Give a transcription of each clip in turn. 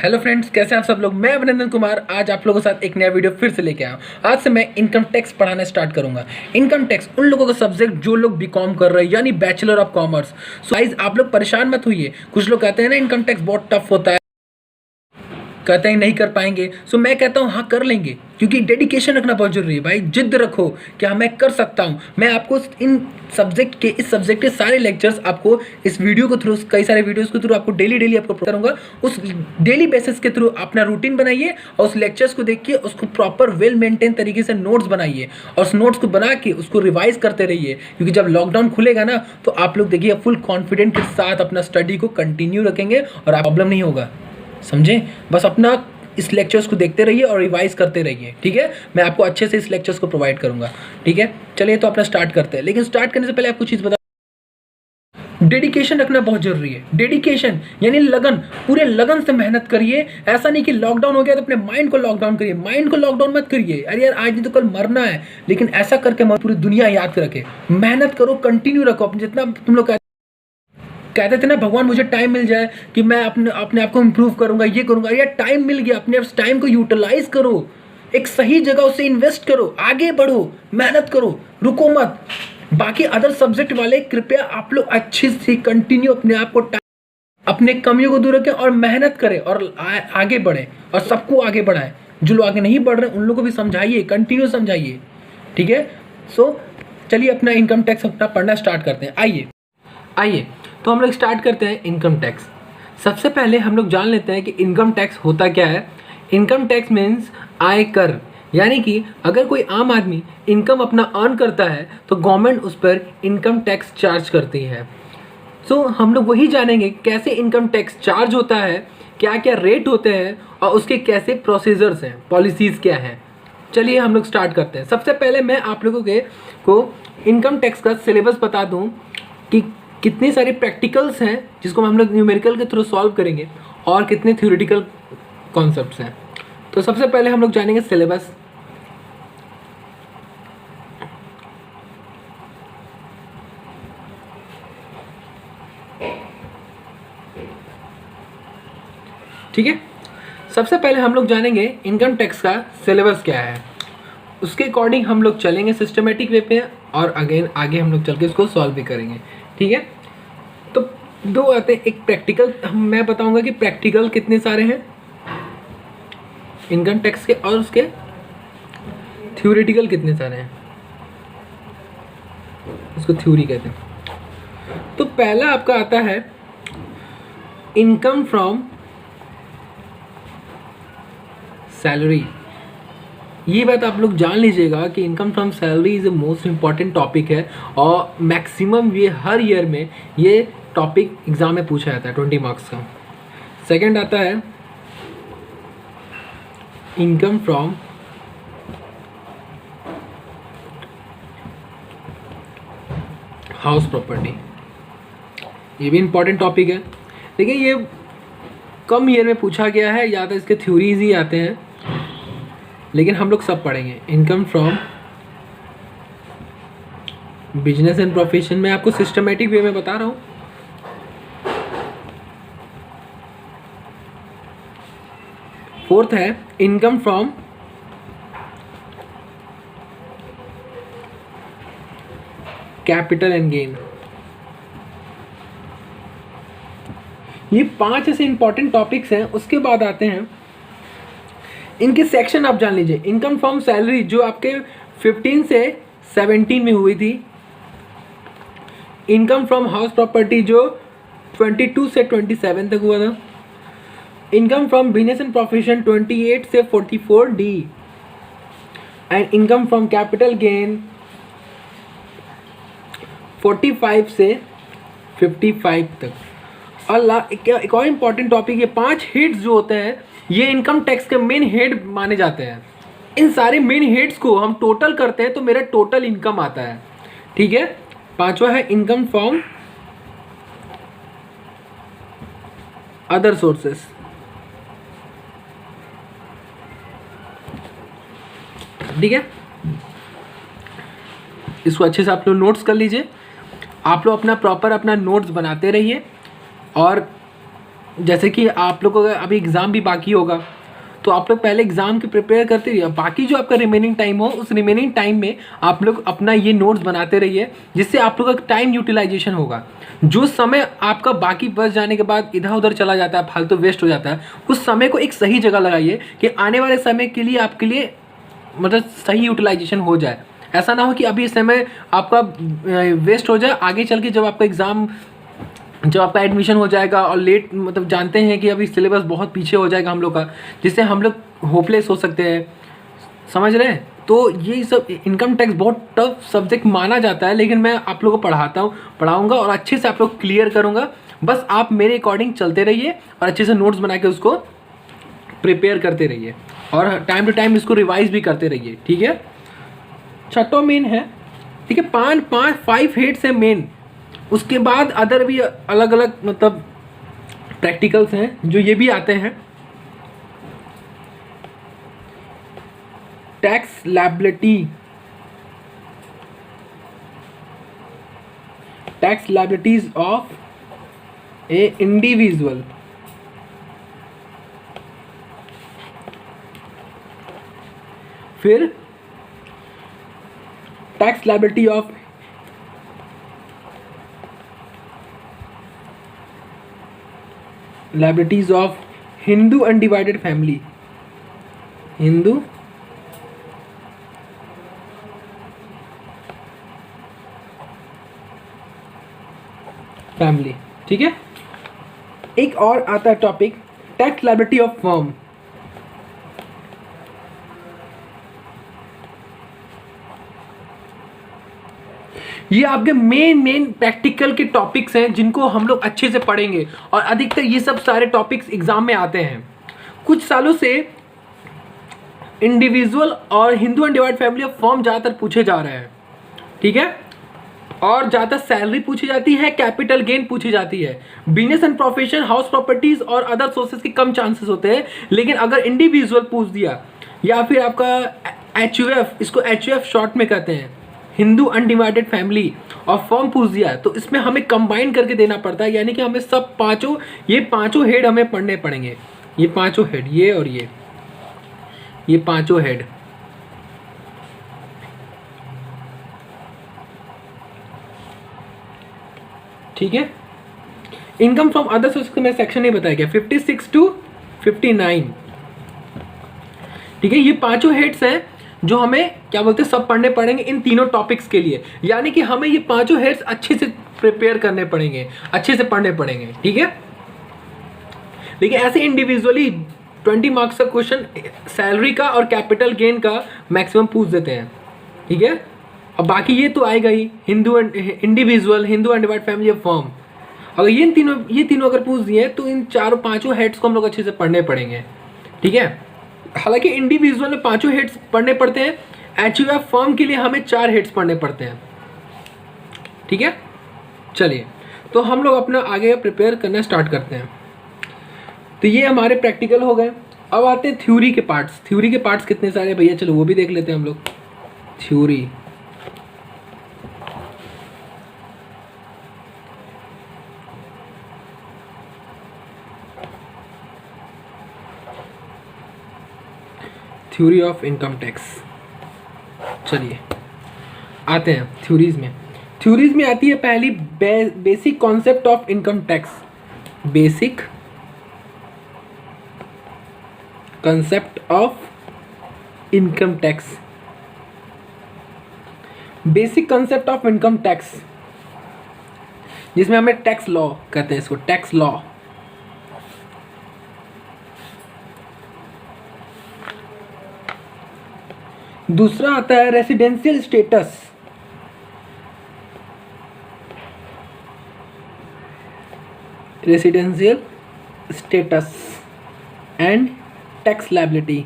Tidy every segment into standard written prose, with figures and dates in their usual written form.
Hello friends, कैसे हैं आप सब लोग। मैं अभिनंदन कुमार आज आप लोगों के साथ एक नया वीडियो फिर से लेके आया हूँ। आज से मैं इनकम टैक्स पढ़ाना स्टार्ट करूंगा। इनकम टैक्स उन लोगों का सब्जेक्ट जो लोग बीकॉम कर रहे हैं, यानी bachelor of commerce. So guys, आप लोग परेशान मत होइए। कुछ लोग कहते हैं ना इनकम टैक्स बहुत टफ होता है, कहते हैं नहीं कर पाएंगे। सो मैं कहता हूँ हाँ कर लेंगे, क्योंकि डेडिकेशन रखना बहुत जरूरी है भाई। जिद रखो कि हाँ मैं कर सकता हूँ। मैं आपको इस सब्जेक्ट के सारे लेक्चर्स आपको इस वीडियो के थ्रू, कई सारे वीडियोस के थ्रू आपको डेली आपको करूँगा। उस डेली बेसिस के थ्रू अपना रूटीन बनाइए और उस लेक्चर्स को देखिए, उसको प्रॉपर वेल मेंटेन तरीके से नोट्स बनाइए और उस नोट्स को बना के उसको रिवाइज करते रहिए, क्योंकि जब लॉकडाउन खुलेगा ना तो आप लोग देखिए फुल कॉन्फिडेंट के साथ अपना स्टडी को कंटिन्यू रखेंगे और आप प्रॉब्लम नहीं होगा। समझे? बस अपना इस लेक्चर्स को देखते रहिए और रिवाइज करते रहिए, ठीक है। मैं आपको अच्छे से इस लेक्चर्स को प्रोवाइड करूंगा, ठीक है। चलिए तो अपना स्टार्ट करते हैं, लेकिन स्टार्ट करने से पहले आपको चीज़ बता, डेडिकेशन रखना बहुत जरूरी है। डेडिकेशन यानी लगन, पूरे लगन से मेहनत करिए। ऐसा नहीं कि लॉकडाउन हो गया तो अपने माइंड को लॉकडाउन करिए। माइंड को लॉकडाउन मत करिए, अरे यार आज नहीं तो कल मरना है, लेकिन ऐसा करके मत पूरी दुनिया याद रखे। मेहनत करो, कंटिन्यू रखो। अपने जितना तुम लोग कहते थे ना भगवान मुझे टाइम मिल जाए कि मैं अपने आप को इम्प्रूव करूंगा, ये करूंगा। यार टाइम मिल गया, अपने टाइम को यूटिलाइज करो, एक सही जगह उसे इन्वेस्ट करो, आगे बढ़ो, मेहनत करो, रुको मत। बाकी अदर सब्जेक्ट वाले कृपया आप लोग अच्छे से कंटिन्यू अपने आप को, अपने कमियों को दूर रखें और मेहनत करें और आगे बढ़ें और सबको आगे बढ़ाएं। जो लोग आगे नहीं बढ़ रहे उन लोगों को भी समझाइए, कंटिन्यू समझाइए, ठीक है। सो चलिए अपना इनकम टैक्स अपना पढ़ना स्टार्ट करते हैं। आइए तो हम लोग स्टार्ट करते हैं इनकम टैक्स। सबसे पहले हम लोग जान लेते हैं कि इनकम टैक्स होता क्या है। इनकम टैक्स मीन्स आयकर, यानी कि अगर कोई आम आदमी इनकम अपना अर्न करता है तो गवर्नमेंट उस पर इनकम टैक्स चार्ज करती है। सो हम लोग वही जानेंगे कैसे इनकम टैक्स चार्ज होता है, क्या क्या रेट होते हैं और उसके कैसे प्रोसीजर्स हैं, पॉलिसीज़ क्या हैं। चलिए हम लोग स्टार्ट करते हैं। सबसे पहले मैं आप लोगों को इनकम टैक्स का सिलेबस बता दूं कि कितने सारे प्रैक्टिकल्स हैं जिसको हम लोग न्यूमेरिकल के थ्रू सॉल्व करेंगे और कितने थ्योरेटिकल कॉन्सेप्ट्स हैं। तो सबसे पहले हम लोग जानेंगे सिलेबस। ठीक है, सबसे पहले हम लोग जानेंगे इनकम टैक्स का सिलेबस क्या है। उसके अकॉर्डिंग हम लोग चलेंगे सिस्टमेटिक वे पे और अगेन आगे हम लोग चल के इसको सॉल्व भी करेंगे, ठीक है। तो दो आते हैं, एक प्रैक्टिकल, मैं बताऊंगा कि प्रैक्टिकल कितने सारे हैं इनकम टैक्स के और उसके थ्योरेटिकल कितने सारे हैं, उसको थ्योरी कहते हैं। तो पहला आपका आता है इनकम फ्रॉम सैलरी। ये बात आप लोग जान लीजिएगा कि income from salary is the most important topic है और मैक्सिमम ये हर ईयर में ये टॉपिक एग्जाम में पूछा जाता है 20 मार्क्स का। सेकंड आता है इनकम फ्रॉम हाउस प्रॉपर्टी। ये भी इम्पॉर्टेंट टॉपिक है, देखिए ये कम ईयर में पूछा गया है, या तो इसके थ्योरीज ही आते हैं, लेकिन हम लोग सब पढ़ेंगे। Income from business and profession, मैं आपको सिस्टमेटिक वे में बता रहा हूँ। फोर्थ है income from capital and gain. ये 5 ऐसे इंपॉर्टेंट टॉपिक्स हैं। उसके बाद आते हैं इनके सेक्शन, आप जान लीजिए। इनकम फ्रॉम सैलरी जो आपके 15 से 17 में हुई थी। इनकम फ्रॉम हाउस प्रॉपर्टी जो 22 से 27 तक हुआ था। Income from business and profession 28 से 44 D. And income from capital gain 45 से 55 तक। और एक और इम्पॉर्टेंट टॉपिक, ये 5 हेड्स जो होते हैं ये इनकम टैक्स के मेन हेड माने जाते हैं। इन सारे मेन हेड्स को हम टोटल करते हैं तो मेरा टोटल इनकम आता है, ठीक है। पांचवा है इनकम फ्रॉम अदर सोर्सेस। ठीक है, इसको अच्छे से आप लोग नोट्स कर लीजिए। आप लोग अपना प्रॉपर अपना नोट्स बनाते रहिए और जैसे कि आप लोगों का अभी एग्ज़ाम भी बाकी होगा, तो आप लोग पहले एग्ज़ाम की प्रिपेयर करते रहिए। बाकी जो आपका रिमेनिंग टाइम हो, उस रिमेनिंग टाइम में आप लोग अपना ये नोट्स बनाते रहिए, जिससे आप लोग का टाइम यूटिलाइजेशन होगा। जो समय आपका बाकी बच जाने के बाद इधर उधर चला जाता है, फालतू वेस्ट हो जाता है, उस समय को एक सही जगह लगाइए कि आने वाले समय के लिए आपके लिए मतलब सही यूटिलाइजेशन हो जाए। ऐसा ना हो कि अभी इस समय आपका वेस्ट हो जाए, आगे चल के जब आपका एग्ज़ाम, जब आपका एडमिशन हो जाएगा और लेट, मतलब जानते हैं कि अभी सिलेबस बहुत पीछे हो जाएगा हम लोग का, जिससे हम लोग होपलेस हो सकते हैं, समझ रहे हैं। तो ये सब इनकम टैक्स बहुत टफ सब्जेक्ट माना जाता है, लेकिन मैं आप लोगों को पढ़ाऊँगा और अच्छे से आप लोग क्लियर करूँगा। बस आप मेरे अकॉर्डिंग चलते रहिए और अच्छे से नोट्स बना के उसको प्रिपेयर करते रहिए और टाइम टू टाइम इसको रिवाइज भी करते रहिए, ठीक है। छठो मेन है, ठीक है, 5 हेड्स है मेन। उसके बाद अदर भी अलग अलग मतलब प्रैक्टिकल्स हैं जो ये भी आते हैं। Tax liabilities of a individual, फिर tax liability of liabilities of Hindu undivided family, Hindu family, ठीक है। एक और आता है topic, tax liability of firm. ये आपके मेन प्रैक्टिकल के टॉपिक्स हैं जिनको हम लोग अच्छे से पढ़ेंगे, और अधिकतर ये सब सारे टॉपिक्स एग्जाम में आते हैं। कुछ सालों से इंडिविजुअल और Hindu undivided family of firm ज़्यादातर पूछे जा रहे हैं, ठीक है। और ज़्यादा सैलरी पूछी जाती है, कैपिटल गेन पूछी जाती है। Business and profession, house properties और अदर सोर्सेज के कम चांसेस होते हैं। लेकिन अगर इंडिविजुअल पूछ दिया या फिर आपका HUF, इसको HUF शॉर्ट में कहते हैं, हिंदू अनडिवाइडेड फैमिली और फर्म पूछ दिया, तो इसमें हमें कंबाइन करके देना पड़ता है। यानी कि हमें सब पाँचों, ये पाँचों हेड हमें पढ़ने पड़ेंगे। ये पाँचों हेड, ये और ये पाँचों हेड, ठीक है। इनकम फ्रॉम अदर सोर्सेज में सेक्शन नहीं बताया गया, 56 to 59, ठीक है। ये पांचों हेड्स हैं जो हमें क्या बोलते हैं, सब पढ़ने पड़ेंगे इन तीनों टॉपिक्स के लिए। यानी कि हमें ये पांचों हेड्स अच्छे से प्रिपेयर करने पड़ेंगे, अच्छे से पढ़ने पड़ेंगे, ठीक है। लेकिन ऐसे इंडिविजुअली 20 मार्क्स का क्वेश्चन सैलरी का और कैपिटल गेन का मैक्सिमम पूछ देते हैं, ठीक है। अब बाकी ये तो आएगा ही, Hindu individual, Hindu undivided family of firm. अगर ये तीनों अगर पूछ दिए तो इन चारों पांचों हेड्स को हम लोग अच्छे से पढ़ने पड़ेंगे, ठीक है। हालांकि इंडिविजुअल में पांचों हेड्स पढ़ने पड़ते हैं, HUF फर्म के लिए हमें 4 हेड्स पढ़ने पड़ते हैं, ठीक है। चलिए, तो हम लोग अपना आगे प्रिपेयर करना स्टार्ट करते हैं। तो ये हमारे प्रैक्टिकल हो गए। अब आते हैं थ्योरी के पार्ट्स। थ्योरी के पार्ट्स कितने सारे भैया, चलो वो भी देख लेते हैं हम लोग। Theory, theory of income tax. चलिए आते हैं थ्योरीज में। थ्योरीज में आती है पहली basic concept of income tax. Basic concept of income tax, basic concept of income tax, जिसमें हमें टैक्स लॉ कहते हैं, इसको टैक्स लॉ। दूसरा आता है residential status. Residential status and tax liability.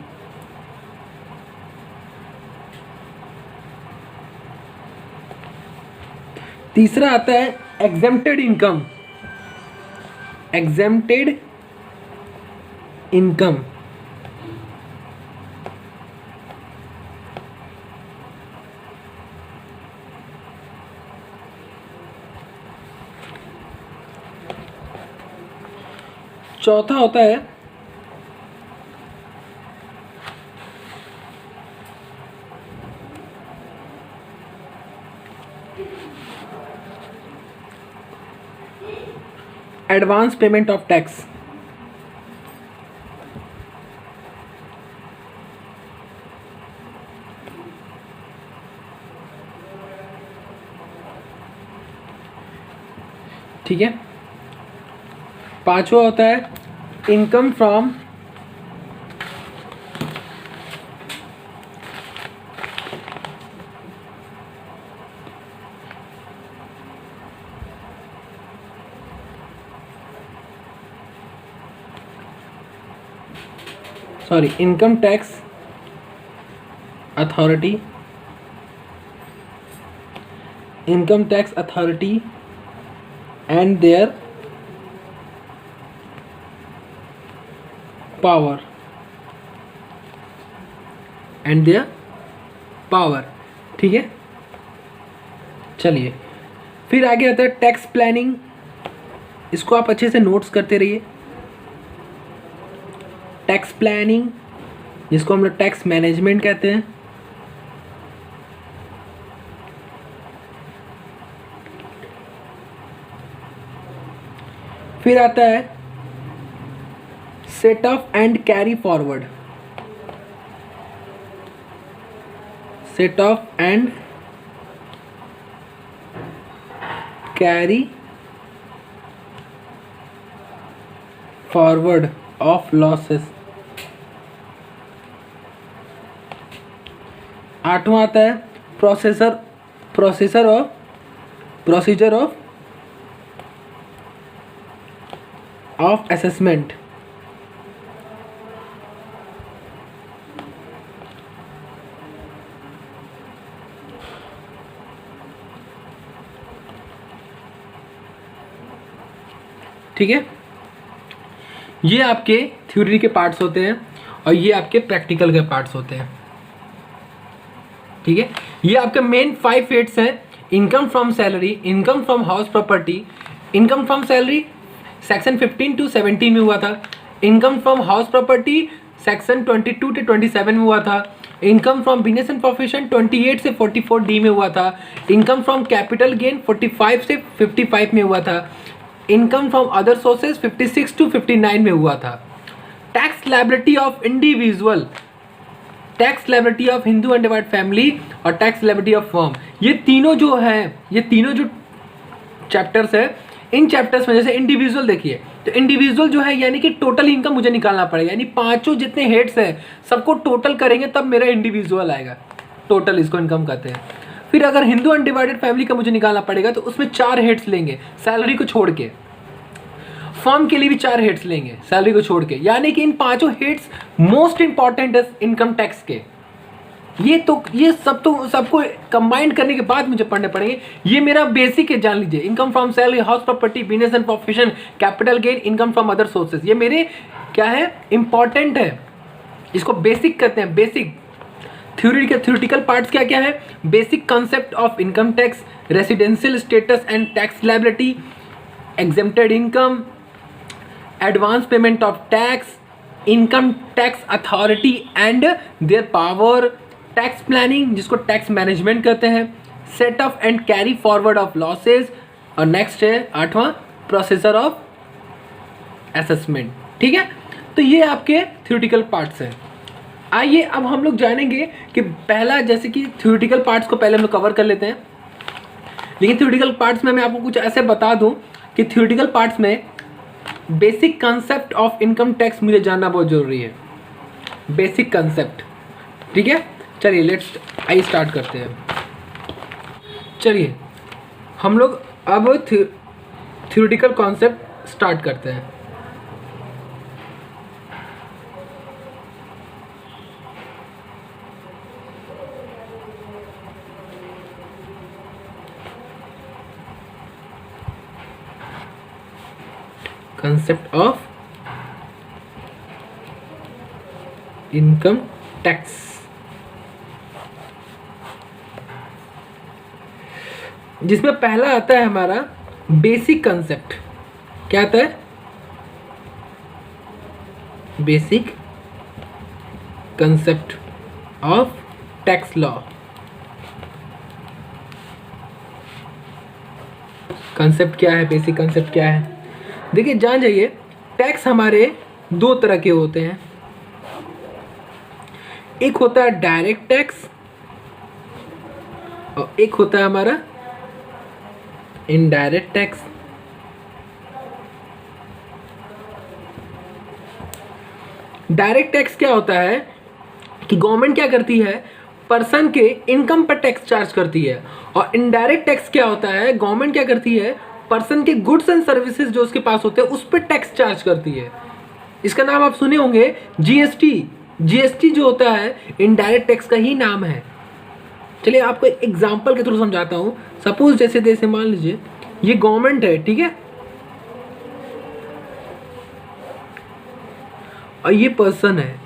तीसरा आता है एग्जेम्प्टेड इनकम। एग्जेम्प्टेड इनकम, चौथा होता है एडवांस पेमेंट ऑफ टैक्स। ठीक है। पांचवा होता है income from income tax authority, income tax authority and their power, ठीक है। चलिए फिर आगे आता है टैक्स प्लानिंग। इसको आप अच्छे से नोट्स करते रहिए। टैक्स प्लानिंग जिसको हम लोग टैक्स मैनेजमेंट कहते हैं। फिर आता है set of and carry forward, set of and carry forward of losses. आठवां आता है प्रोसीजर ऑफ असेसमेंट। ठीक है, ये आपके थ्योरी के पार्ट्स होते हैं और ये आपके प्रैक्टिकल के पार्ट्स होते हैं। ठीक है, ये आपके मेन 5 हेड्स हैं। Income from salary, income from house property. Income from salary section 15 to 17 में हुआ था। Income from house property section 22 to 27 में हुआ था। Income from business and profession 28 से 44 डी में हुआ था। इनकम फ्रॉम कैपिटल गेन 45 से 55 में हुआ था। Income from other sources 56 to 59 में हुआ था। Tax liability of individual, tax liability of Hindu undivided family और टैक्स लायबिलिटी ऑफ फर्म, ये तीनों जो चैप्टर्स है, इन चैप्टर्स में जैसे इंडिविजुअल देखिए, तो इंडिविजुअल जो है यानी कि टोटल इनकम मुझे निकालना पड़ेगा, यानी पांचों जितने हेड्स हैं सबको टोटल करेंगे तब मेरा इंडिविजुअल आएगा। टोटल इसको इनकम कहते हैं। फिर अगर हिंदू अनडिवाइडेड फैमिली का मुझे निकालना पड़ेगा तो उसमें 4 हेड्स लेंगे सैलरी को छोड़ के। फर्म के लिए भी 4 हेड्स लेंगे सैलरी को छोड़ के, यानी कि इन पांचों हेड्स मोस्ट इंपॉर्टेंट है इनकम टैक्स के। ये सबको कंबाइन करने के बाद मुझे पढ़ने पड़ेंगे। ये मेरा बेसिक है, जान लीजिए। Income from salary, house property, business and profession, capital gain, income from other sources, ये मेरे क्या है, इंपॉर्टेंट है। इसको बेसिक कहते हैं। बेसिक थ्योरेटिकल पार्ट्स क्या क्या है? Basic concept of income tax, residential status and tax liability, exempted income, advance payment of tax, income tax authority and their power, tax planning जिसको टैक्स मैनेजमेंट कहते हैं, set of and carry forward of losses, और next है 8वां procedure of assessment. ठीक है, तो ये आपके थ्योरेटिकल पार्ट्स हैं। आइए अब हम लोग जानेंगे कि पहला, जैसे कि थ्योरेटिकल पार्ट्स को पहले हम लोग कवर कर लेते हैं। लेकिन थ्योरेटिकल पार्ट्स में मैं आपको कुछ ऐसे बता दूं कि थ्योरेटिकल पार्ट्स में basic concept of income tax मुझे जानना बहुत ज़रूरी है। बेसिक कंसेप्ट, ठीक है। चलिए आइए स्टार्ट करते हैं। चलिए हम लोग अब थ्योरेटिकल कॉन्सेप्ट स्टार्ट करते हैं। Concept of income tax. जिसमें पहला आता है हमारा बेसिक कंसेप्ट। क्या आता है? Basic concept of tax law. Concept क्या है, बेसिक कंसेप्ट क्या है? देखिए जान जाइए, टैक्स हमारे दो तरह के होते हैं। एक होता है डायरेक्ट टैक्स और एक होता है हमारा इनडायरेक्ट टैक्स। डायरेक्ट टैक्स क्या होता है कि गवर्नमेंट क्या करती है, पर्सन के इनकम पर टैक्स चार्ज करती है। और इनडायरेक्ट टैक्स क्या होता है, गवर्नमेंट क्या करती है, पर्सन के गुड्स एंड सर्विसेज जो उसके पास होते हैं उस पर टैक्स चार्ज करती है। इसका नाम आप सुने होंगे, जीएसटी। जीएसटी जो होता है इनडायरेक्ट टैक्स का ही नाम है। चलिए आपको एक एग्जांपल के थ्रू समझाता हूँ। सपोज जैसे मान लीजिए ये गवर्नमेंट है, ठीक है, और ये पर्सन है।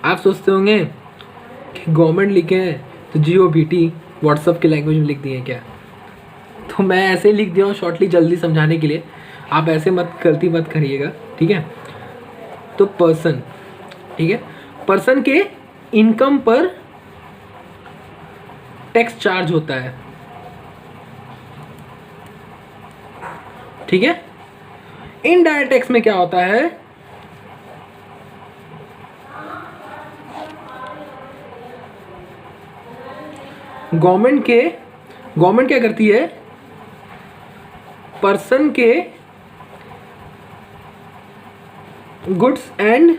आप सोचते होंगे कि गवर्नमेंट लिखे हैं तो GOVT व्हाट्सएप के लैंग्वेज में लिख दिए क्या? तो मैं ऐसे ही लिख दिया हूँ शॉर्टली, जल्दी समझाने के लिए। आप ऐसे गलती मत करिएगा, ठीक है। तो पर्सन, ठीक है, पर्सन के इनकम पर टैक्स चार्ज होता है, ठीक है। इनडायरेक्ट टैक्स में क्या होता है, गवर्नमेंट क्या करती है, पर्सन के गुड्स एंड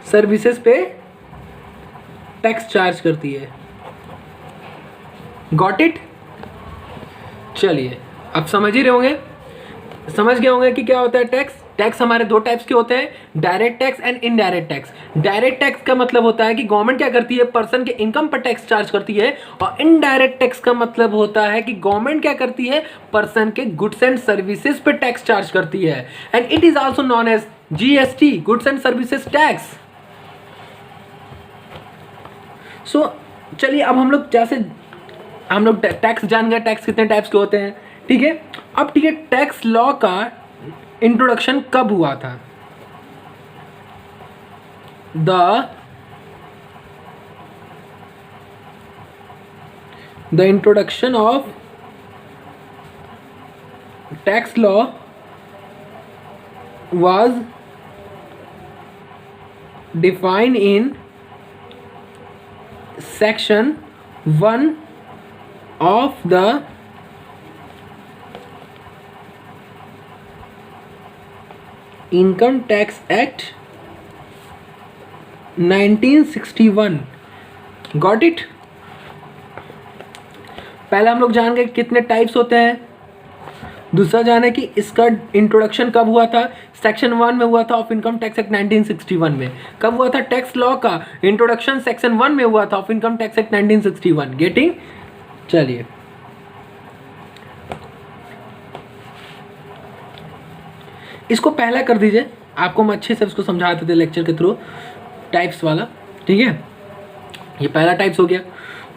सर्विसेज पे टैक्स चार्ज करती है। Got it? चलिए अब समझ ही रहे होंगे, समझ गए होंगे कि क्या होता है टैक्स। टैक्स हमारे दो टाइप्स के होते हैं, direct tax and indirect tax. Direct tax का मतलब होता है कि गवर्नमेंट क्या करती है, पर्सन के इनकम पर टैक्स चार्ज करती है। और इनडायरेक्ट टैक्स का मतलब होता है कि गवर्नमेंट क्या करती है, पर्सन के गुड्स एंड सर्विसेज पे टैक्स चार्ज करती है। And it is also known as GST, goods and services tax. So चलिए अब हम लोग टैक्स जान गए, टैक्स कितने टाइप्स के होते हैं, ठीक है। अब ठीक है, टैक्स लॉ का इंट्रोडक्शन कब हुआ था? The introduction of tax law was defined in section 1 of the Income Tax Act 1961। Got it? पहले हम लोग जान गए कितने टाइप्स होते हैं, दूसरा जाने कि इसका इंट्रोडक्शन कब हुआ था, सेक्शन 1 में हुआ था ऑफ इनकम टैक्स एक्ट 1961 में। कब हुआ था टैक्स लॉ का इंट्रोडक्शन, सेक्शन 1 में हुआ था of income tax act 1961। Getting? चलिए इसको पहला कर दीजिए, आपको हम अच्छे से इसको समझा देते लेक्चर के थ्रू, टाइप्स वाला, ठीक है। ये पहला टाइप्स हो गया।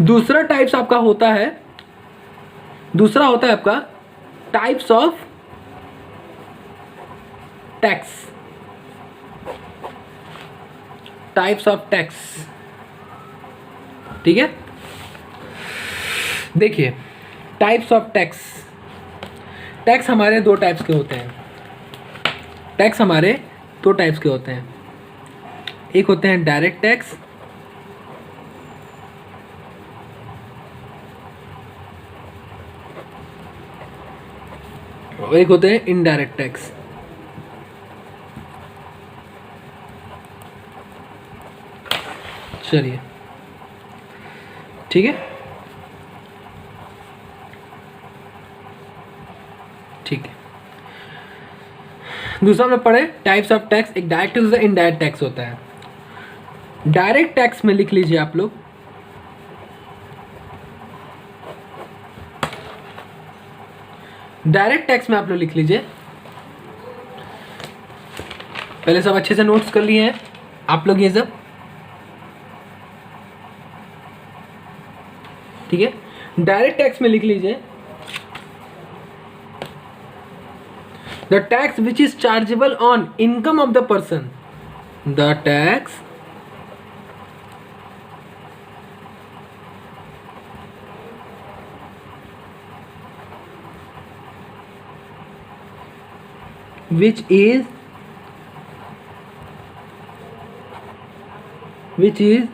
दूसरा टाइप्स आपका होता है, दूसरा होता है आपका types of tax. Types of tax, ठीक है। देखिए टाइप्स ऑफ टैक्स, टैक्स हमारे दो टाइप्स के होते हैं। टैक्स हमारे दो टाइप्स के होते हैं, एक होते हैं डायरेक्ट टैक्स और एक होते हैं इनडायरेक्ट टैक्स। चलिए ठीक है, ठीक है। दूसरा हम लोग पढ़े टाइप्स ऑफ टैक्स, एक डायरेक्ट टैक्स, इनडायरेक्ट टैक्स होता है। डायरेक्ट टैक्स में लिख लीजिए आप लोग, डायरेक्ट टैक्स में आप लोग लिख लीजिए, पहले सब अच्छे से नोट्स कर लिए हैं आप लोग ये सब, ठीक है। डायरेक्ट टैक्स में लिख लीजिए the tax which is chargeable on income of the person, the tax which is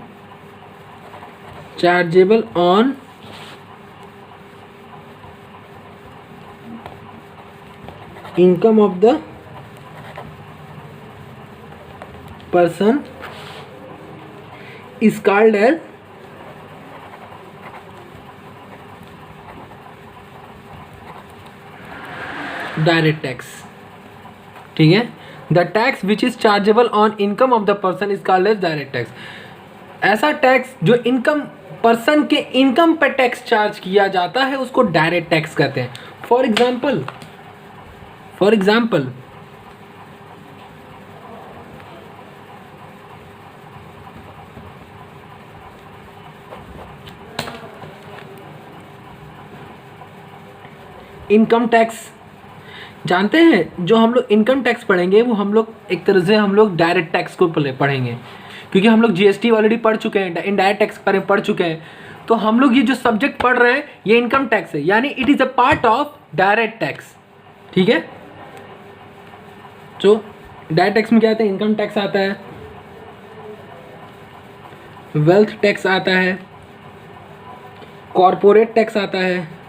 chargeable on income of the person is called as direct tax. ठीक है, the tax which is chargeable on income of the person is called as direct tax. ऐसा tax जो income person के income पर tax charge किया जाता है उसको डायरेक्ट टैक्स कहते हैं। फॉर एग्जाम्पल इनकम टैक्स जानते हैं, जो हम लोग इनकम टैक्स पढ़ेंगे वो हम लोग एक तरह से हम लोग डायरेक्ट टैक्स को पढ़ेंगे, क्योंकि हम लोग जीएसटी ऑलरेडी पढ़ चुके हैं, इनडायरेक्ट टैक्स पढ़ चुके हैं। तो हम लोग ये जो सब्जेक्ट पढ़ रहे हैं ये इनकम टैक्स है, यानी it is a part of direct tax. ठीक है, तो डायरेक्ट टैक्स में क्या आता है? इनकम टैक्स आता है, वेल्थ टैक्स आता है, कॉरपोरेट टैक्स आता है,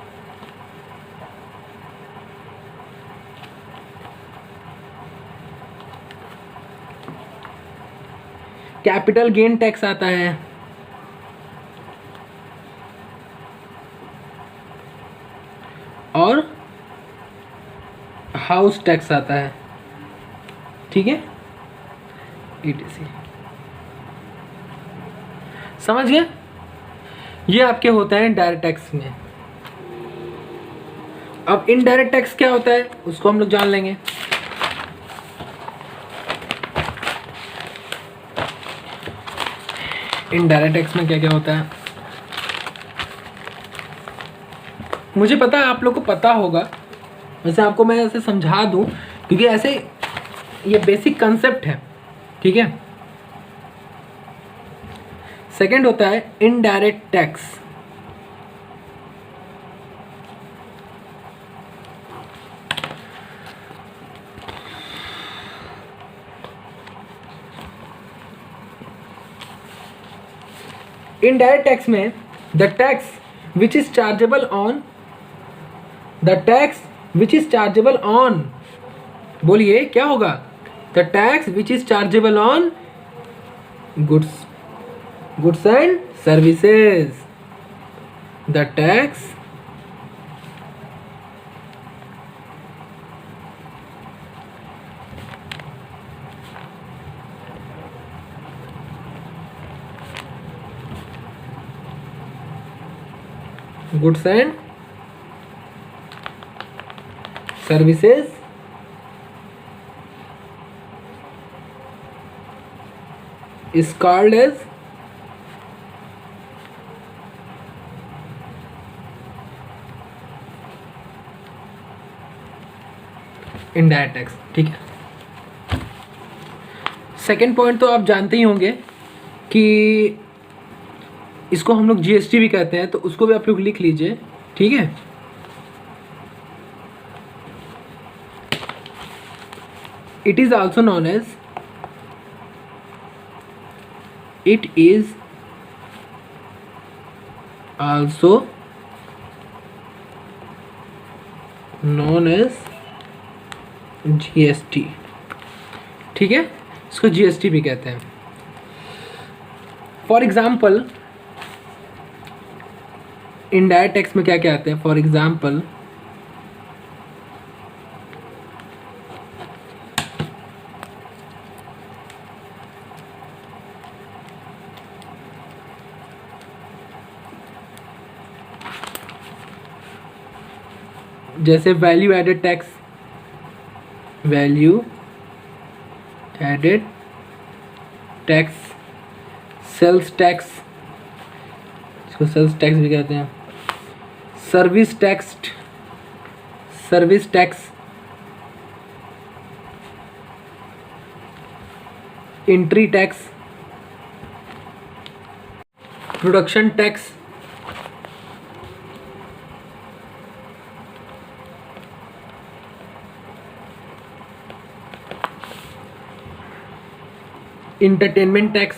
कैपिटल गेन टैक्स आता है, और हाउस टैक्स आता है। ठीक है, ETC समझ गए? ये आपके होते हैं डायरेक्ट टैक्स में। अब इनडायरेक्ट टैक्स क्या होता है उसको हम लोग जान लेंगे। इनडायरेक्ट टैक्स में क्या क्या होता है मुझे पता है, आप लोग को पता होगा, वैसे आपको मैं ऐसे समझा दूं क्योंकि ऐसे ये बेसिक कंसेप्ट है। ठीक है, सेकंड होता है इनडायरेक्ट टैक्स। इनडायरेक्ट टैक्स में the tax which is chargeable on, the tax which is chargeable on, बोलिए क्या होगा? The tax which is chargeable on goods and services, the tax goods and services is called as indirect tax. ठीक है, second point तो आप जानते ही होंगे कि इसको हम लोग जीएसटी भी कहते हैं, तो उसको भी आप लोग लिख लीजिए। ठीक है, it is also known as, it is also known as GST। ठीक है, इसको GST भी कहते हैं। फॉर एग्जाम्पल इनडायरेक्ट टैक्स में क्या क्या आते हैं? फॉर एग्जाम्पल जैसे value added tax, value added tax, sales tax, इसको सेल्स टैक्स भी कहते हैं, service tax, entry tax, production tax, entertainment tax,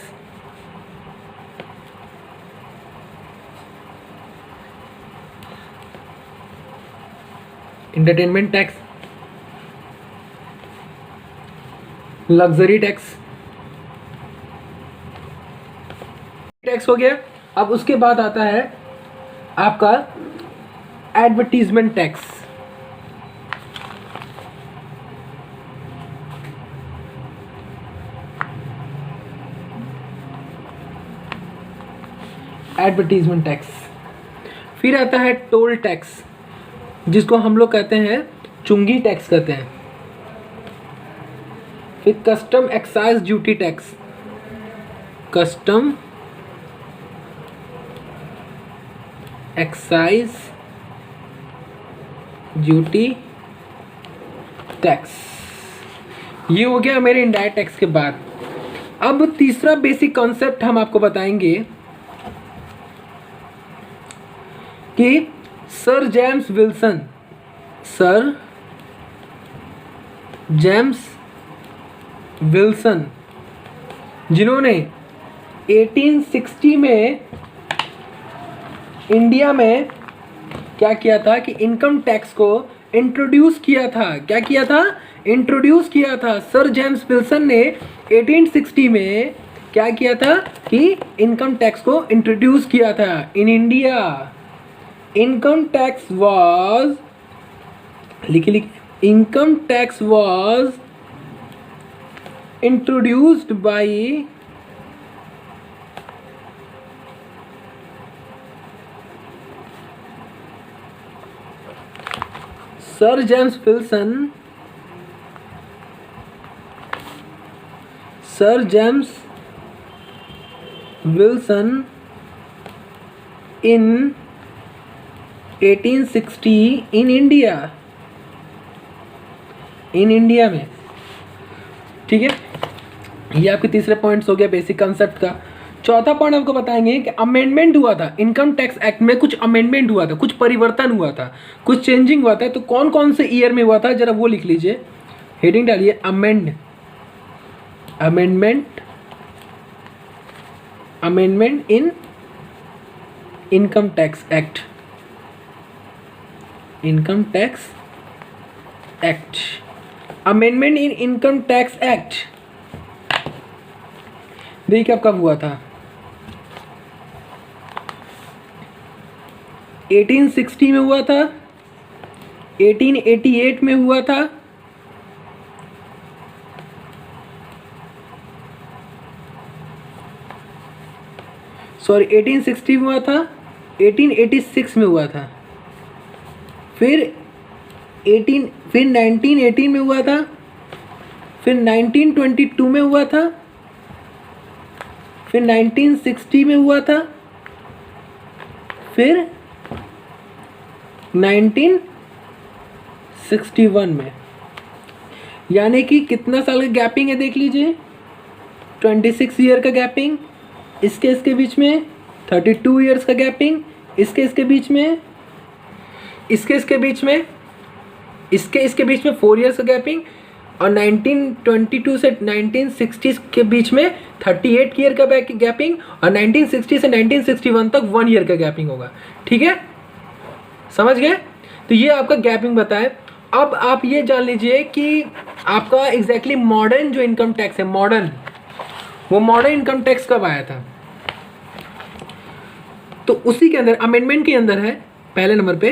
entertainment tax, luxury tax, tax हो गया। अब उसके बाद आता है आपका एडवर्टीजमेंट टैक्स। Advertisement tax. फिर आता है टोल टैक्स, जिसको हम लोग कहते हैं चुंगी टैक्स कहते हैं। फिर custom excise duty tax, custom excise duty tax. ये हो गया मेरे इनडायरेक्ट टैक्स के बाद। अब तीसरा बेसिक कॉन्सेप्ट हम आपको बताएंगे कि sir James Wilson, sir James Wilson, जिन्होंने 1860 में इंडिया में क्या किया था कि इनकम टैक्स को इंट्रोड्यूस किया था। क्या किया था? इंट्रोड्यूस किया था। सर जेम्स विल्सन ने 1860 में क्या किया था कि इनकम टैक्स को इंट्रोड्यूस किया था in India. Income tax was, लिखिए, income tax was introduced by sir James Wilson, sir James Wilson in 1860 in India, in India में। ठीक है, ये आपके तीसरे पॉइंट्स हो गया बेसिक कंसेप्ट का। चौथा पॉइंट आपको बताएंगे कि अमेंडमेंट हुआ था इनकम टैक्स एक्ट में, कुछ अमेंडमेंट हुआ था, कुछ परिवर्तन हुआ था, कुछ चेंजिंग हुआ था। तो कौन कौन से ईयर में हुआ था जरा वो लिख लीजिए, हेडिंग डालिए amendment, amendment in income tax act, income tax act, amendment in income tax act. देखिए अब कब हुआ था, 1860 में हुआ था, 1888 में हुआ था, सॉरी 1860 में हुआ था, 1886 में हुआ था, फिर 1918 में हुआ था, फिर 1922 में हुआ था, फिर 1960 में हुआ था, फिर 1961 में। यानी कि कितना साल का गैपिंग है देख लीजिए, 26 ईयर का गैपिंग, इसके बीच में 32 ईयर्स का गैपिंग, इसके बीच में, इसके बीच में, इसके बीच में 4 ईयर्स का गैपिंग, और 1922 से 1960 के बीच में 38 ईयर का गैपिंग, और 1960 से 1961 तक 1 ईयर का गैपिंग होगा। ठीक है, समझ गए? तो ये आपका गैपिंग बताए। अब आप ये जान लीजिए कि आपका एग्जैक्टली मॉडर्न जो इनकम टैक्स है, मॉडर्न, वो मॉडर्न इनकम टैक्स कब आया था। तो उसी के अंदर अमेंडमेंट के अंदर है पहले नंबर पे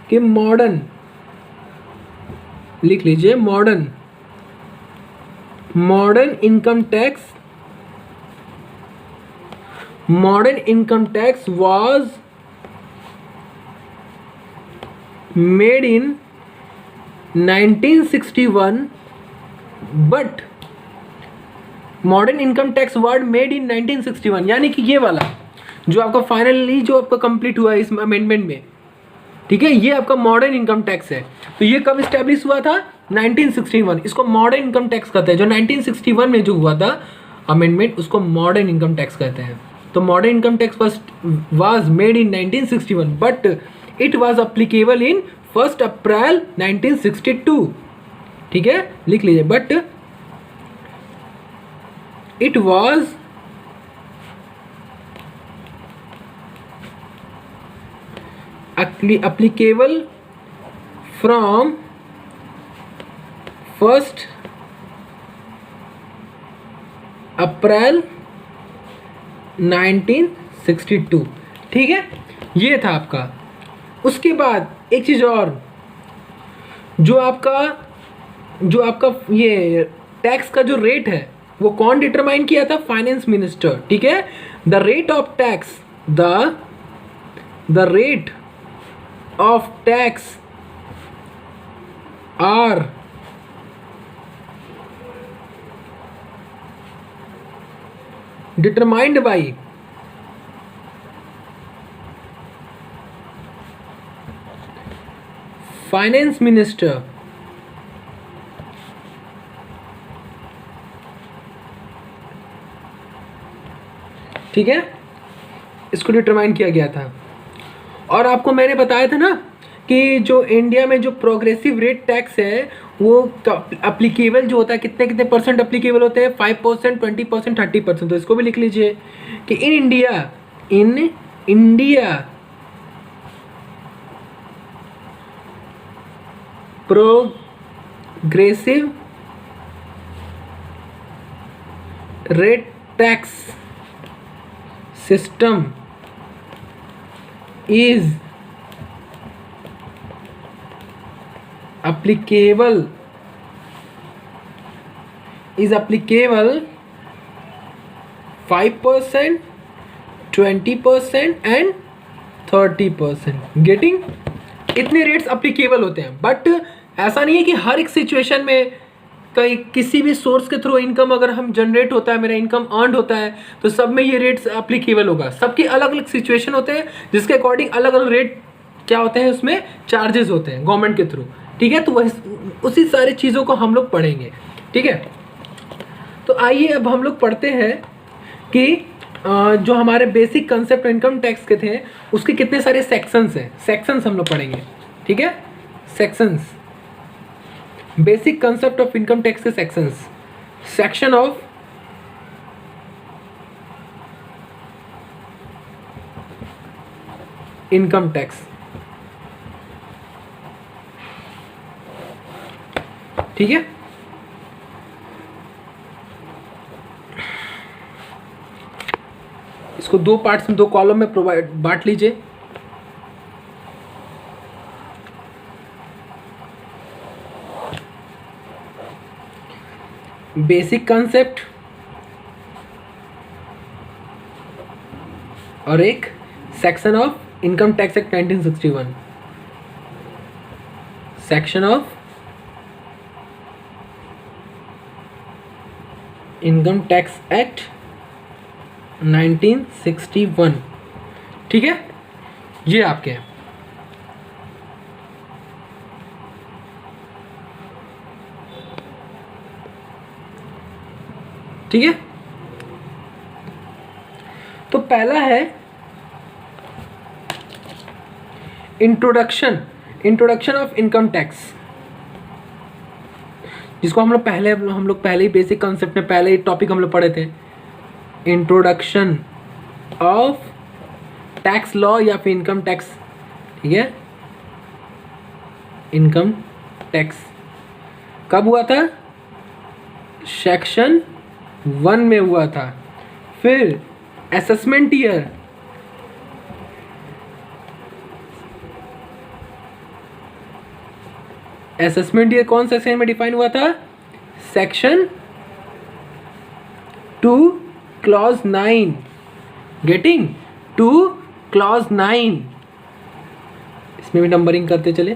कि मॉडर्न, लिख लीजिए modern, modern income tax, modern income tax was made in 1961, but modern income tax word made in 1961, यानी कि ये वाला जो आपका फाइनली जो आपका कंप्लीट हुआ इस अमेंडमेंट में। ठीक है, ये आपका मॉडर्न इनकम टैक्स है। तो ये कब इस्टेब्लिश हुआ था? 1961, इसको मॉडर्न इनकम टैक्स कहते हैं। जो 1961 में जो हुआ था अमेंडमेंट, उसको मॉडर्न इनकम टैक्स कहते हैं। तो modern income tax was made in 1961 but it was applicable in 1 April 1962। ठीक है, लिख लीजिए, but it was applicable from 1 April 1962। ठीक है, ये था आपका। उसके बाद एक चीज़ और, जो आपका ये टैक्स का जो रेट है वो कौन डिटरमाइन किया था? Finance minister. ठीक है, the rate of tax the rate of tax are determined by finance minister। ठीक है, इसको डिटरमाइन किया गया था। और आपको मैंने बताया था ना कि जो इंडिया में जो प्रोग्रेसिव रेट टैक्स है वो अप्लीकेबल जो होता है, कितने कितने परसेंट अप्लीकेबल होते हैं? 5%, 20%, 30%। तो इसको भी लिख लीजिए कि in India progressive rate tax system is applicable 5%, 20% and 30%। Getting? इतने रेट्स अप्लीकेबल होते हैं, बट ऐसा नहीं है कि हर एक सिचुएशन में कहीं किसी भी सोर्स के थ्रू इनकम अगर हम जनरेट होता है, मेरा इनकम अर्न होता है, तो सब में ये रेट्स अप्लीकेबल होगा। सबके अलग अलग सिचुएशन होते हैं जिसके अकॉर्डिंग अलग अलग रेट क्या होते हैं, उसमें चार्जेस होते हैं गवर्नमेंट के थ्रू। ठीक है, तो वही उसी सारी चीज़ों को हम लोग पढ़ेंगे। ठीक है, तो आइए अब हम लोग पढ़ते हैं कि जो हमारे बेसिक कंसेप्ट इनकम टैक्स के थे उसके कितने सारे सेक्शंस हैं। सेक्शंस हम लोग पढ़ेंगे। ठीक है, sections, basic concept of income tax के sections. Section of income tax. ठीक है, इसको दो पार्ट्स में, दो कॉलम में बांट लीजिए। बेसिक कंसेप्ट और एक section of income tax act 1961। Section of income tax act 1961। ठीक है, ये आपके हैं। ठीक है, तो पहला है इंट्रोडक्शन ऑफ इनकम टैक्स, जिसको हम लोग पहले ही बेसिक कॉन्सेप्ट में पहले ही टॉपिक हम लोग पढ़े थे। इंट्रोडक्शन ऑफ टैक्स लॉ या फिर इनकम टैक्स। ठीक है, इनकम टैक्स कब हुआ था? सेक्शन 1 में हुआ था। फिर असेसमेंट ईयर, असेसमेंट ईयर कौन सेक्शन में डिफाइन हुआ था? Section 2 clause 9। गेटिंग? 2 क्लॉज 9। इसमें भी नंबरिंग करते चले।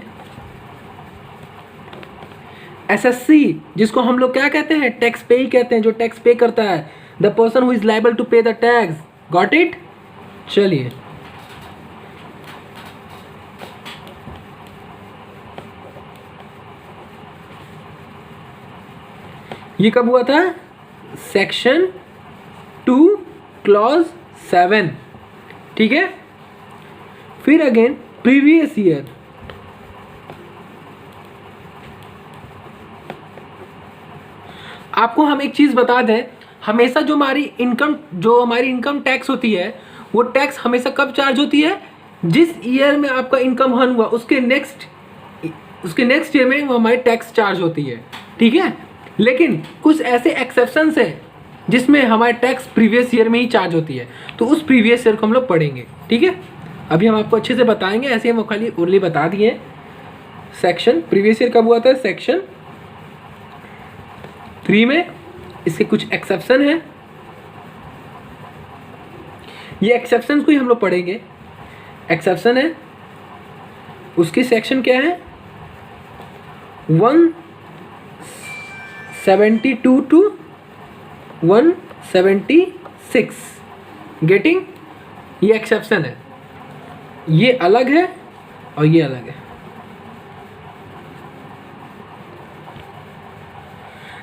एसएससी, जिसको हम लोग क्या कहते हैं? टैक्स पे ही कहते हैं, जो टैक्स पे करता है, the person who is liable to pay the tax. Got it? चलिए, ये कब हुआ था? सेक्शन 2 क्लॉज 7, ठीक है। फिर अगेन प्रीवियस ईयर, आपको हम एक चीज़ बता दें, हमेशा जो हमारी इनकम टैक्स होती है वो टैक्स हमेशा कब चार्ज होती है? जिस ईयर में आपका इनकम अर्न हुआ उसके नेक्स्ट ईयर में वो हमारी टैक्स चार्ज होती है, ठीक है। लेकिन कुछ ऐसे एक्सेप्शंस हैं जिसमें हमारी टैक्स प्रीवियस ईयर में ही चार्ज होती है, तो उस प्रीवियस ईयर को हम लोग पढ़ेंगे, ठीक है। अभी हम आपको अच्छे से बताएंगे, ऐसे हम खाली ओरली बता दिए। सेक्शन प्रीवियस ईयर कब हुआ था? सेक्शन 3 में। इसके कुछ एक्सेप्शन हैं, ये एक्सेप्शन को ही हम लोग पढ़ेंगे। एक्सेप्शन है, उसकी सेक्शन क्या है? 172 टू 176, गेटिंग? ये एक्सेप्शन है, ये अलग है और ये अलग है।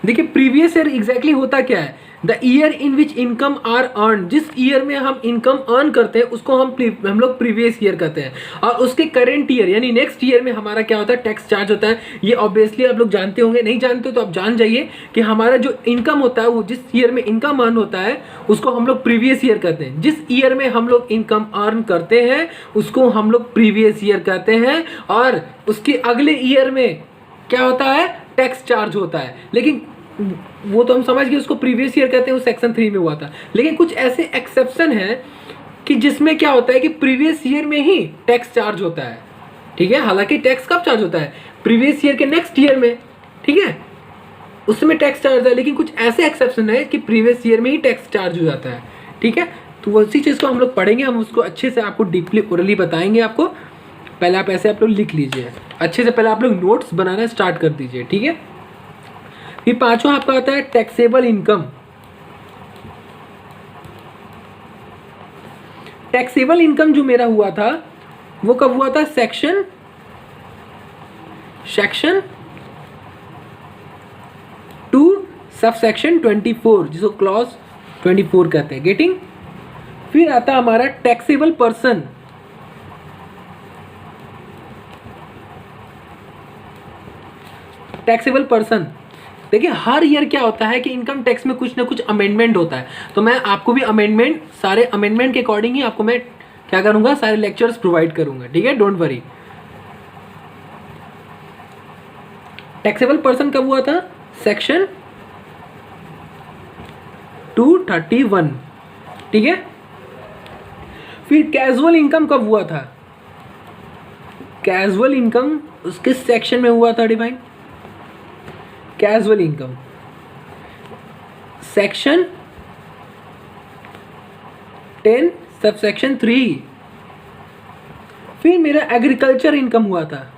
देखिए प्रीवियस ईयर एग्जैक्टली होता क्या है? The year in which income are earn, जिस ईयर में हम इनकम अर्न करते हैं उसको हम लोग प्रीवियस ईयर कहते हैं। और उसके करेंट ईयर यानी नेक्स्ट ईयर में हमारा क्या होता है? टैक्स चार्ज होता है। ये ऑब्वियसली आप लोग जानते होंगे, नहीं जानते हो तो आप जान जाइए कि हमारा जो इनकम होता है वो जिस ईयर में इनकम अर्न होता है उसको हम लोग प्रीवियस ईयर कहते हैं। जिस ईयर में हम लोग इनकम अर्न करते हैं उसको हम लोग प्रीवियस ईयर कहते हैं। और उसके अगले ईयर में क्या होता है? टैक्स चार्ज होता है। लेकिन वो तो हम समझ गए उसको प्रीवियस ईयर कहते हैं, वो सेक्शन 3 में हुआ था। लेकिन कुछ ऐसे एक्सेप्शन हैं कि जिसमें क्या होता है कि प्रीवियस ईयर में ही टैक्स चार्ज होता है, ठीक है। हालांकि टैक्स कब चार्ज होता है? प्रीवियस ईयर के नेक्स्ट ईयर में, ठीक है, उसमें टैक्स चार्ज है। लेकिन कुछ ऐसे एक्सेप्शन है कि प्रीवियस ईयर में ही टैक्स चार्ज हो जाता है, ठीक है। तो उसी चीज़ को हम लोग पढ़ेंगे, हम उसको अच्छे से आपको डीपली ओरली बताएंगे आपको। पहले आप ऐसे आप लोग लिख लीजिए अच्छे से, पहले आप लोग नोट्स बनाना स्टार्ट कर दीजिए, ठीक है। फिर पांचवा आपका आता है टैक्सेबल इनकम। टैक्सेबल इनकम जो मेरा हुआ था वो कब हुआ था? सेक्शन 2 सब सेक्शन 24, जिसको क्लॉज 24 कहते हैं, गेटिंग। फिर आता हमारा टैक्सेबल पर्सन। टैक्सेबल पर्सन, देखिए हर ईयर क्या होता है कि इनकम टैक्स में कुछ ना कुछ अमेंडमेंट होता है। तो मैं आपको भी सारे अमेंडमेंट के अकॉर्डिंग ही आपको मैं क्या करूंगा? सारे लेक्चर्स प्रोवाइड करूंगा, ठीक है, डोंट वरी। टैक्सेबल पर्सन कब हुआ था? सेक्शन 231, ठीक है। फिर कैजुअल इनकम कब हुआ था? कैजुअल इनकम उसके सेक्शन में हुआ था divine? Casual income section 10 sub section 3। फिर मेरा एग्रीकल्चर इनकम हुआ था,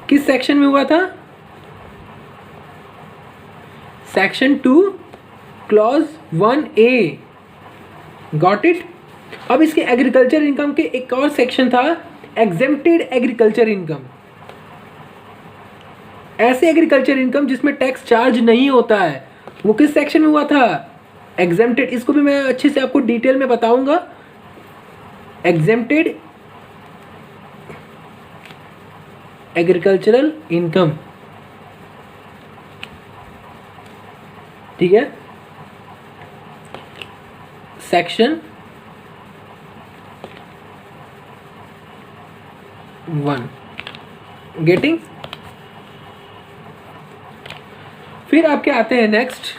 किस सेक्शन में हुआ था? Section 2 clause 1A, got it. अब इसके एग्रीकल्चर इनकम के एक और सेक्शन था, एग्जेम्प्टेड एग्रीकल्चर इनकम। ऐसे एग्रीकल्चर इनकम जिसमें टैक्स चार्ज नहीं होता है, वो किस सेक्शन में हुआ था? एग्जेम्प्टेड। इसको भी मैं अच्छे से आपको डिटेल में बताऊंगा। एग्जेम्प्टेड एग्रीकल्चरल इनकम, ठीक है, सेक्शन 1, गेटिंग। फिर आपके आते हैं नेक्स्ट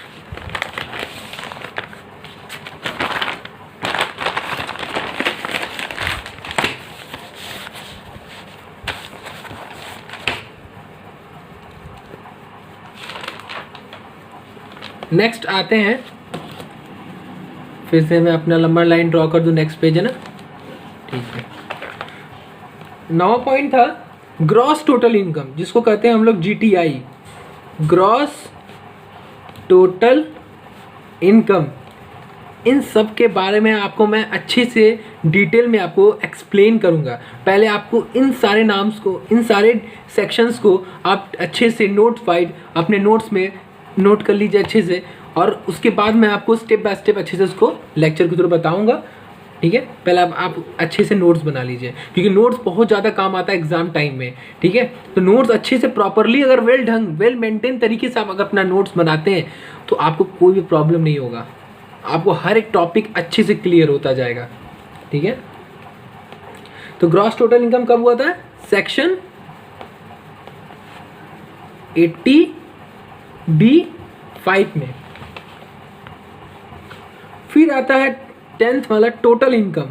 आते हैं, फिर से मैं अपना लंबा लाइन ड्रॉ कर दूं, नेक्स्ट पेज है ना, ठीक है। 9वां पॉइंट था ग्रॉस टोटल इनकम, जिसको कहते हैं हम लोग GTI, ग्रॉस टोटल इनकम। इन सब के बारे में आपको मैं अच्छे से डिटेल में आपको एक्सप्लेन करूँगा। पहले आपको इन सारे नाम्स को, इन सारे सेक्शंस को आप अच्छे से नोटफाइड अपने नोट्स में नोट कर लीजिए अच्छे से, और उसके बाद मैं आपको स्टेप बाय स्टेप अच्छे से उसको लेक्चर के थ्रू बताऊँगा। ठीक है, पहले आप अच्छे से नोट्स बना लीजिए, क्योंकि नोट्स बहुत ज़्यादा काम आता है एग्जाम टाइम में। ठीक है, तो नोट्स अच्छे से प्रॉपरली अगर वेल मेंटेन तरीके से आप अगर अपना नोट्स बनाते हैं तो आपको कोई भी प्रॉब्लम नहीं होगा, आपको हर एक टॉपिक अच्छे से क्लियर होता जाएगा। ठीक है, तो ग्रॉस टोटल इनकम कब हुआ था? सेक्शन 80B5 में। फिर आता है 10th वाला टोटल इनकम।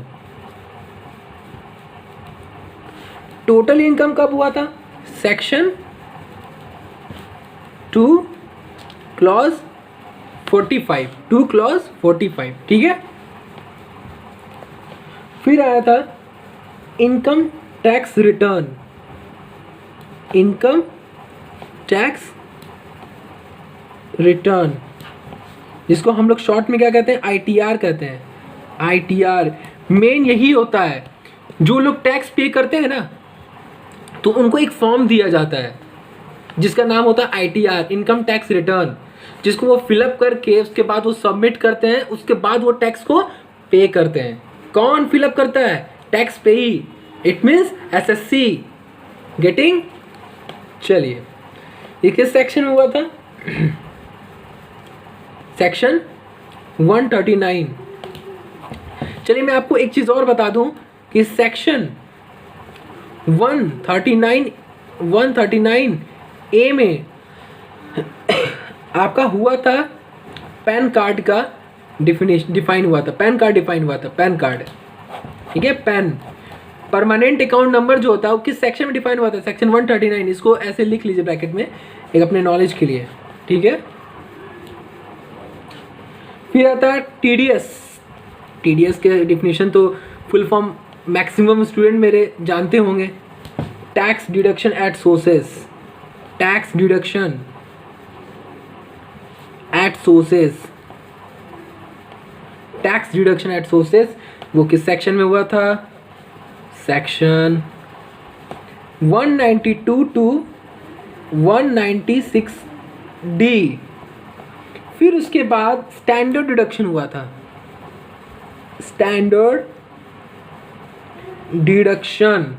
टोटल इनकम कब हुआ था? Section 2 clause 45। ठीक है, फिर आया था income tax return. Income tax return, जिसको हम लोग शॉर्ट में क्या कहते हैं? ITR कहते हैं। ITR मेन यही होता है, जो लोग टैक्स पे करते हैं ना, तो उनको एक फॉर्म दिया जाता है जिसका नाम होता है ITR, इनकम टैक्स रिटर्न, जिसको वो फिलअप करके उसके बाद वो सबमिट करते हैं, उसके बाद वो टैक्स को पे करते हैं। कौन फिलअप करता है? टैक्स पेई, इट मीन्स SSC। गेटिंग? चलिए, ये किस सेक्शन में हुआ था? सेक्शन 139। चलिए मैं आपको एक चीज़ और बता दूं कि सेक्शन 139A में आपका हुआ था पैन कार्ड का डिफाइन हुआ था। पैन कार्ड डिफाइन हुआ था, पैन कार्ड। ठीक है, पैन परमानेंट अकाउंट नंबर जो होता है वो किस सेक्शन में डिफाइन हुआ था? सेक्शन 139। इसको ऐसे लिख लीजिए ब्रैकेट में, एक अपने नॉलेज के लिए। ठीक है, फिर आता है TDS। TDS के डिफिनेशन तो फुल फॉर्म मैक्सिमम स्टूडेंट मेरे जानते होंगे। Tax deduction at sources. Tax deduction at sources. Tax deduction at sources वो किस सेक्शन में हुआ था? Section 192 to 196D। फिर उसके बाद स्टैंडर्ड डिडक्शन हुआ था। स्टैंडर्ड डिडक्शन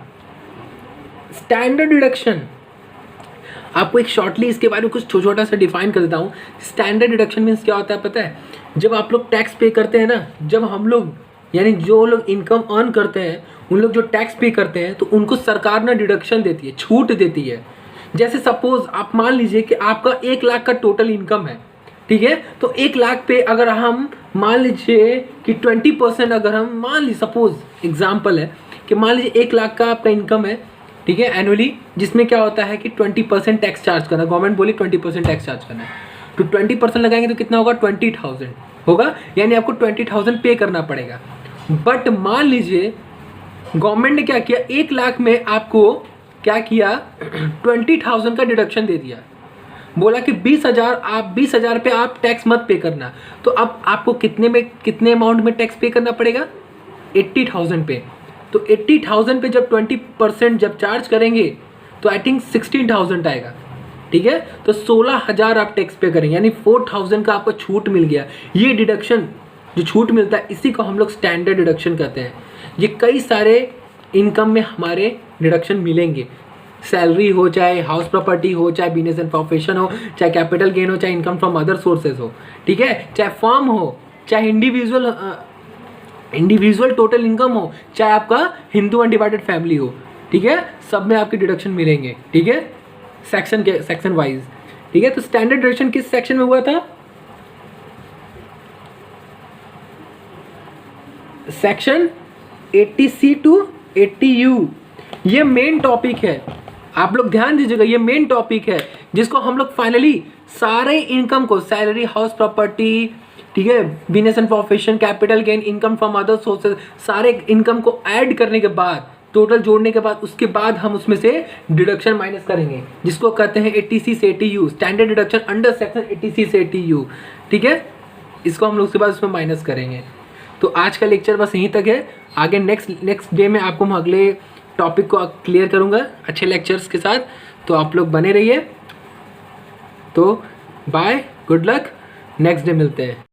आपको एक शॉर्टली इसके बारे में कुछ छोटा सा डिफाइन कर देता हूँ। स्टैंडर्ड डिडक्शन मीन्स क्या होता है पता है? जब आप लोग टैक्स पे करते हैं ना, जब हम लोग यानी जो लोग इनकम अर्न करते हैं उन लोग जो टैक्स पे करते हैं तो उनको सरकार ना डिडक्शन देती है, छूट देती है। जैसे सपोज आप मान लीजिए कि आपका 1 लाख का टोटल इनकम है। ठीक है, तो 1 लाख पे अगर हम मान लीजिए कि 20% अगर हम मान लीजिए, सपोज एग्जाम्पल है कि मान लीजिए 1 लाख का आपका इनकम है। ठीक है, एनुअली, जिसमें क्या होता है कि 20% टैक्स चार्ज करना, गवर्नमेंट बोली 20% टैक्स चार्ज करना है, तो 20% लगाएंगे तो कितना होगा? 20,000 होगा, यानी आपको 20,000 पे करना पड़ेगा। बट मान लीजिए गवर्नमेंट ने क्या किया, 1 लाख में आपको क्या किया? 20,000 का डिडक्शन दे दिया, बोला कि 20,000 पे आप टैक्स मत पे करना। तो अब आपको कितने अमाउंट में टैक्स पे करना पड़ेगा? 80,000 पे। तो 80,000 पे जब 20% जब चार्ज करेंगे तो आई थिंक 16,000 आएगा। ठीक है, तो 16,000 आप टैक्स पे करेंगे, यानी 4,000 का आपको छूट मिल गया। ये डिडक्शन जो छूट मिलता है इसी को हम लोग स्टैंडर्ड डिडक्शन कहते हैं। ये कई सारे इनकम में हमारे डिडक्शन मिलेंगे, सैलरी हो, चाहे हाउस प्रॉपर्टी हो, चाहे बिजनेस एंड प्रोफेशन हो, चाहे कैपिटल गेन हो, चाहे इनकम फ्रॉम अदर सोर्सेज हो। ठीक है, चाहे फर्म हो, चाहे इंडिविजुअल टोटल इनकम हो, चाहे आपका हिंदू अनडिवाइडेड फैमिली हो। ठीक है, सब में आपके डिडक्शन मिलेंगे। ठीक है, सेक्शन वाइज। ठीक है, तो स्टैंडर्ड डिडक्शन किस सेक्शन में हुआ था? Section 80C to 80U। ये मेन टॉपिक है, आप लोग ध्यान दीजिएगा, ये मेन टॉपिक है जिसको हम लोग फाइनली सारे इनकम को, सैलरी, हाउस प्रॉपर्टी, ठीक है, business and profession, capital gain, income from other sources, सारे इनकम को ऐड करने के बाद, टोटल जोड़ने के बाद, उसके बाद हम उसमें से डिडक्शन माइनस करेंगे, जिसको कहते हैं 80C से 80U, standard deduction under section 80C से 80U। ठीक है, इसको हम लोग उसके बाद उसमें माइनस करेंगे। तो आज का लेक्चर बस यहीं तक है। आगे नेक्स्ट डे में आपको मैं अगले टॉपिक को क्लियर करूँगा अच्छे लेक्चर्स के साथ, तो आप लोग बने रहिए। तो bye, good luck, next day मिलते हैं।